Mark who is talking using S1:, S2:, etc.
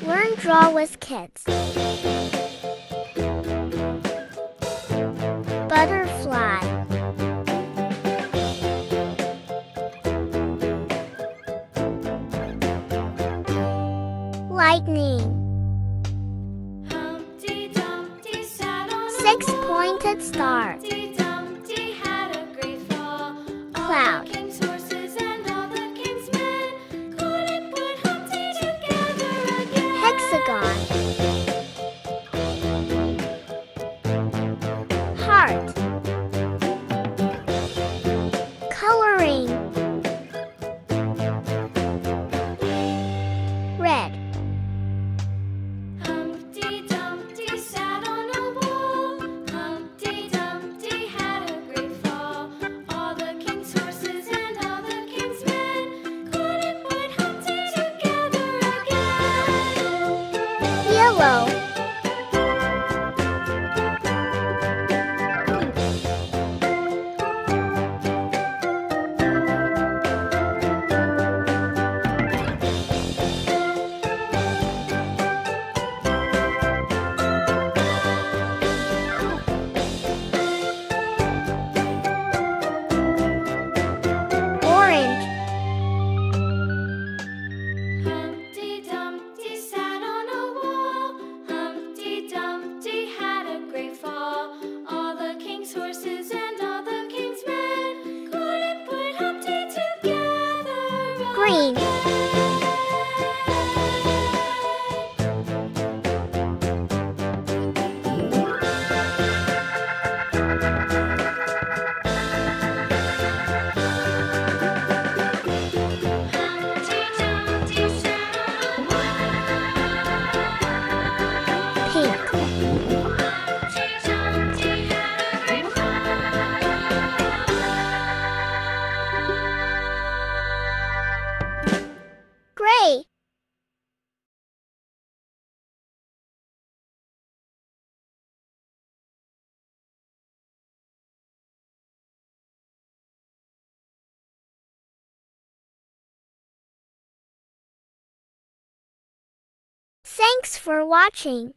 S1: Learn Draw with Kids. Butterfly. Lightning.
S2: Humpty Dumpty sat on a
S1: Six-pointed star.
S2: Humpty Dumpty had a great fall.
S1: Cloud.
S2: All the king's horses and all the king's men couldn't put Humpty together again.
S1: Hexagon. Heart. Coloring. Red.
S2: Humpty Dumpty sat on a wall. Humpty Dumpty had a great fall. All the king's horses and all the king's men couldn't put Humpty together again.
S1: Yellow. Orange.
S2: Humpty Dumpty sat on a wall. Humpty Dumpty had a great fall. All the king's horses and all the king's men couldn't put Humpty together
S1: Green.
S2: again. Humpty Dumpty sat on a wall.
S1: Pink.
S2: Humpty Dumpty had a great fall.
S1: Gray. Thanks for watching.